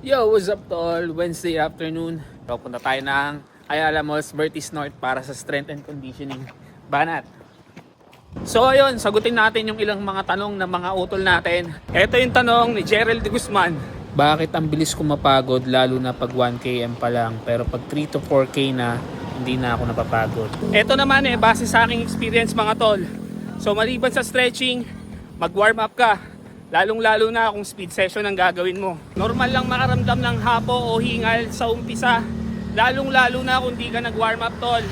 Yo, what's up tol? Wednesday afternoon. So, punta tayo ng Ayala Malls, Bertis North para sa strength and conditioning banat. So ayun, sagutin natin yung ilang mga tanong ng mga utol natin. Ito yung tanong ni Gerald de Guzman. Bakit ang bilis ko mapagod lalo na pag 1km pa lang, pero pag 3 to 4k na, hindi na ako napapagod? Ito naman base sa aking experience mga tol. So maliban sa stretching, mag-warm up ka. Lalong-lalo na kung speed session ang gagawin mo. Normal lang makaramdam ng hapo o hingal sa umpisa. Lalong-lalo na kung di ka nag-warm up tol.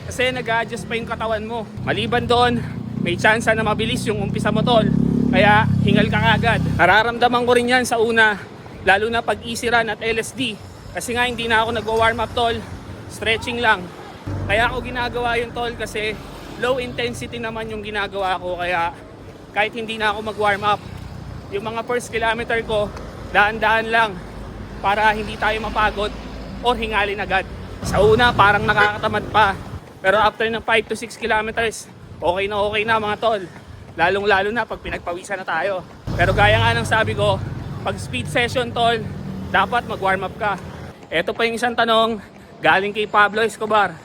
Kasi nag-adjust pa yung katawan mo. Maliban doon, may chance na mabilis yung umpisa mo tol. Kaya hingal ka agad. Nararamdaman ko rin yan sa una. Lalo na pag easy run at LSD. Kasi nga hindi na ako nag-warm up tol. Stretching lang. Kaya ako ginagawa yung tol kasi low intensity naman yung ginagawa ko. Kaya kahit hindi na ako mag-warm up, yung mga first kilometer ko, daan-daan lang para hindi tayo mapagod o hingalin agad. Sa una, parang nakakatamad pa. Pero after ng 5 to 6 kilometers, okay na mga tol. Lalong-lalo na pag pinagpawisan na tayo. Pero gaya nga ng sabi ko, pag speed session tol, dapat mag-warm up ka. Ito pa yung isang tanong, galing kay Pablo Escobar.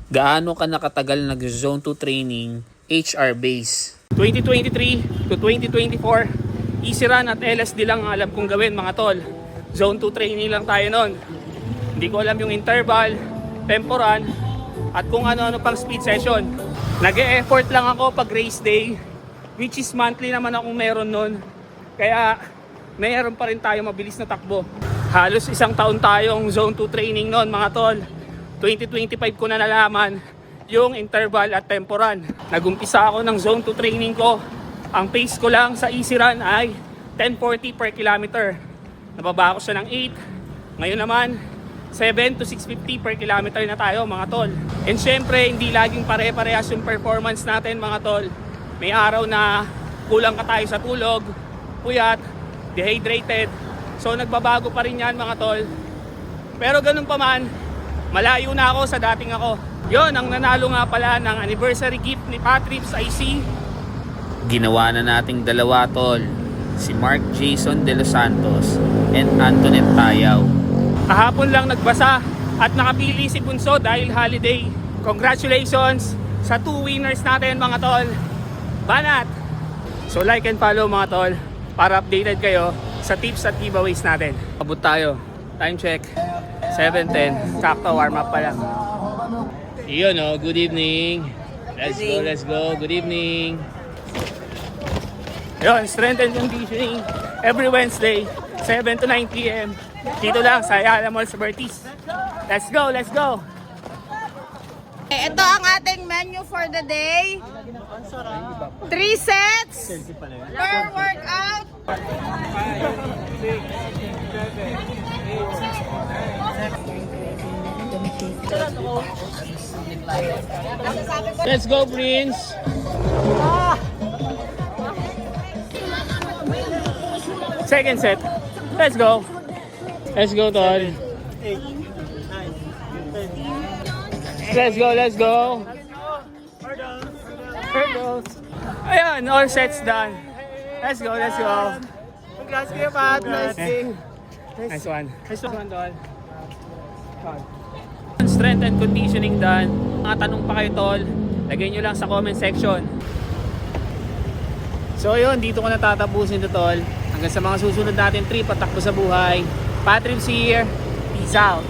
Gaano ka nakatagal nag-zone 2 training, HR base? 2023 to 2024, easy run at LSD lang ang alam kong gawin mga tol. Zone 2 training lang tayo nun. Hindi ko alam yung interval, tempo run, at kung ano-ano pang speed session. Nag-e-effort lang ako pag race day, which is monthly naman akong meron nun. Kaya mayroon pa rin tayo mabilis na takbo. Halos isang taon tayong zone 2 training nun mga tol. 2025 ko na nalaman yung interval at tempo run. Nagumpisa ako ng zone 2 training ko. Ang pace ko lang sa easy run ay 10:40 per kilometer. Nababa ko siya ng 8. Ngayon naman, 7 to 6:50 per kilometer na tayo mga tol. And syempre, hindi laging pare-parehas yung performance natin mga tol. May araw na kulang ka tayo sa tulog, puyat, dehydrated. So nagbabago pa rin yan mga tol. Pero ganun pa man, malayo na ako sa dating ako. Yon ang nanalo nga pala ng anniversary gift ni Patrips IC. Ginawa na nating dalawa tol, si Mark Jason de los Santos and Antoinette Tayaw. Kahapon lang nagbasa at nakapili si Bunso dahil holiday. Congratulations sa 2 winners natin mga tol. Banat! So like and follow mga tol para updated kayo sa tips at giveaways natin. Abot tayo. Time check. 7:10. Sakto warm up pa lang. Iyon good evening. Let's go. Good evening. Yun, strength and conditioning every Wednesday, 7 to 9 p.m. Dito lang sa Ayala Malls, Bertis. Let's go! Ito ang ating menu for the day. 3 sets per workout. Let's go, Prince! Second set. Let's go, tol. Let's go. Hurdles. Ayan, all sets done. Let's go. Congrats kayo, Pat. Nice one, tol. Strength and conditioning done. Mga tanong pa kayo, tol, lagay nyo lang sa comment section. So yun, dito ko natatapusin ito, tol. Hanggang sa mga susunod natin trip at takbo sa buhay. Patrips here. Peace out.